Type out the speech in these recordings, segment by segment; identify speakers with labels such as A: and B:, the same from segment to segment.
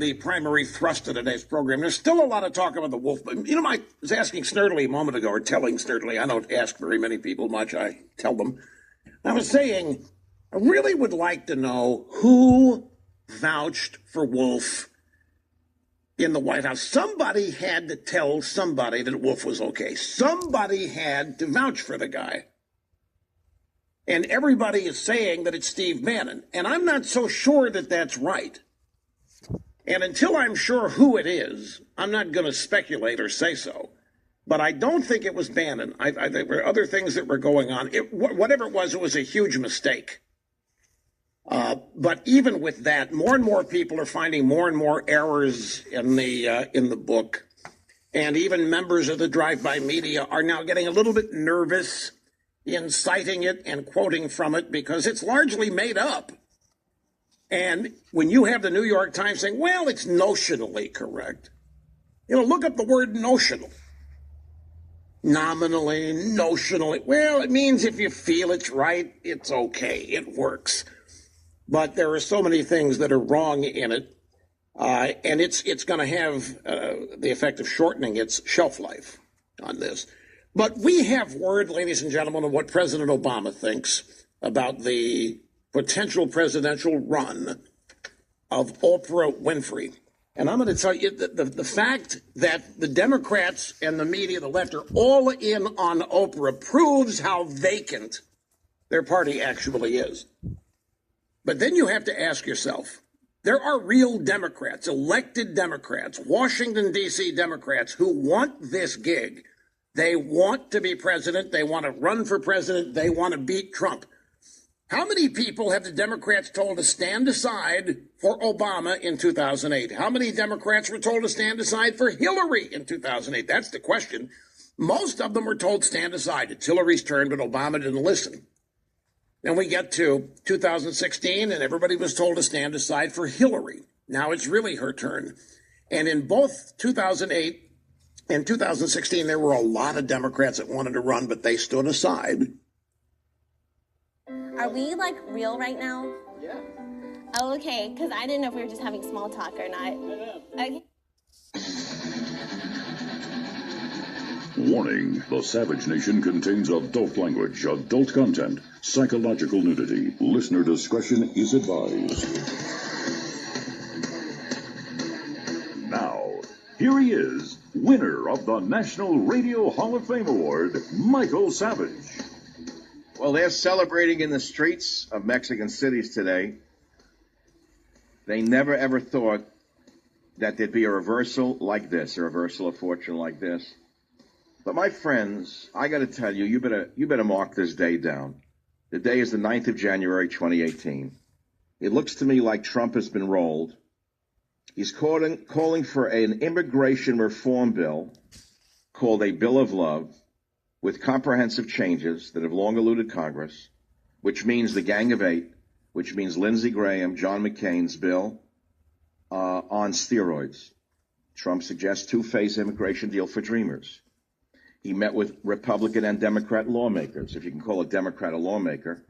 A: the primary thrust of today's program. There's still a lot of talk about the wolf. But, I was asking Snerdley a moment ago, or telling Snerdley, I don't ask very many people much, I tell them. I was saying, I really would like to know who vouched for Wolf in the White House. Somebody had to tell somebody that Wolf was okay. Somebody had to vouch for the guy. And everybody is saying that it's Steve Bannon. And I'm not so sure that that's right. And until I'm sure who it is, I'm not going to speculate or say so. But I don't think it was Bannon. There were other things that were going on. Whatever it was a huge mistake. But even with that, more and more people are finding more and more errors in the book. And even members of the drive-by media are now getting a little bit nervous in citing it and quoting from it because it's largely made up. And when you have the New York Times saying, well, it's notionally correct, look up the word notional. Nominally, notionally. Well, it means if you feel it's right, it's okay. It works. But there are so many things that are wrong in it. And it's going to have the effect of shortening its shelf life on this. But we have word, ladies and gentlemen, of what President Obama thinks about the potential presidential run of Oprah Winfrey. And I'm going to tell you that the fact that the Democrats and the media, the left, are all in on Oprah proves how vacant their party actually is. But then you have to ask yourself, there are real Democrats, elected Democrats, Washington, D.C. Democrats who want this gig. They want to be president. They want to run for president. They want to beat Trump. How many people have the Democrats told to stand aside for Obama in 2008? How many Democrats were told to stand aside for Hillary in 2008? That's the question. Most of them were told stand aside. It's Hillary's turn, but Obama didn't listen. Then we get to 2016, and everybody was told to stand aside for Hillary. Now it's really her turn. And in both 2008 and 2016, there were a lot of Democrats that wanted to run, but they stood aside.
B: Are we, real right now?
C: Yeah.
B: Oh, okay, because I didn't know if we were just having small talk or not. Okay.
D: Warning, the Savage Nation contains adult language, adult content, psychological nudity. Listener discretion is advised. Now, here he is, winner of the National Radio Hall of Fame Award, Michael Savage.
C: Well, they're celebrating in the streets of Mexican cities today. They never, ever thought that there'd be a reversal like this, a reversal of fortune like this. But my friends, I got to tell you, you better mark this day down. The day is the 9th of January, 2018. It looks to me like Trump has been rolled. He's calling for an immigration reform bill called a Bill of Love, with comprehensive changes that have long eluded Congress, which means the Gang of Eight, which means Lindsey Graham, John McCain's bill on steroids. Trump suggests two-phase immigration deal for dreamers. He met with Republican and Democrat lawmakers, if you can call a Democrat a lawmaker,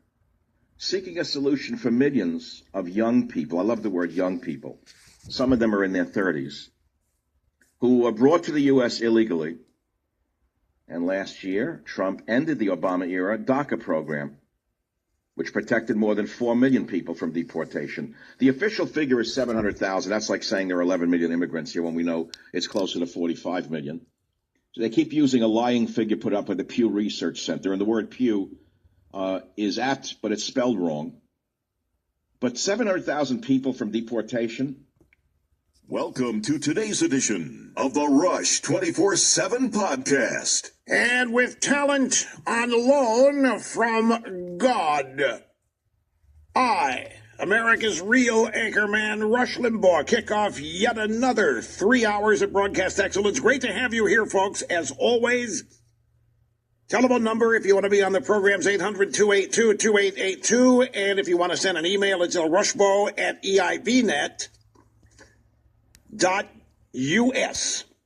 C: seeking a solution for millions of young people. I love the word young people. Some of them are in their 30s, who were brought to the U.S. illegally. And last year, Trump ended the Obama-era DACA program, which protected more than 4 million people from deportation. The official figure is 700,000. That's like saying there are 11 million immigrants here when we know it's closer to 45 million. So they keep using a lying figure put up by the Pew Research Center. And the word Pew is apt, but it's spelled wrong. But 700,000 people from deportation.
D: Welcome to today's edition of the Rush 24/7 podcast.
A: And with talent on loan from God, I, America's real anchorman, Rush Limbaugh, kick off yet another 3 hours of broadcast excellence. Great to have you here, folks. As always, telephone number if you want to be on the program's 800-282-2882. And if you want to send an email, it's lrushbaugh@eibnet.us.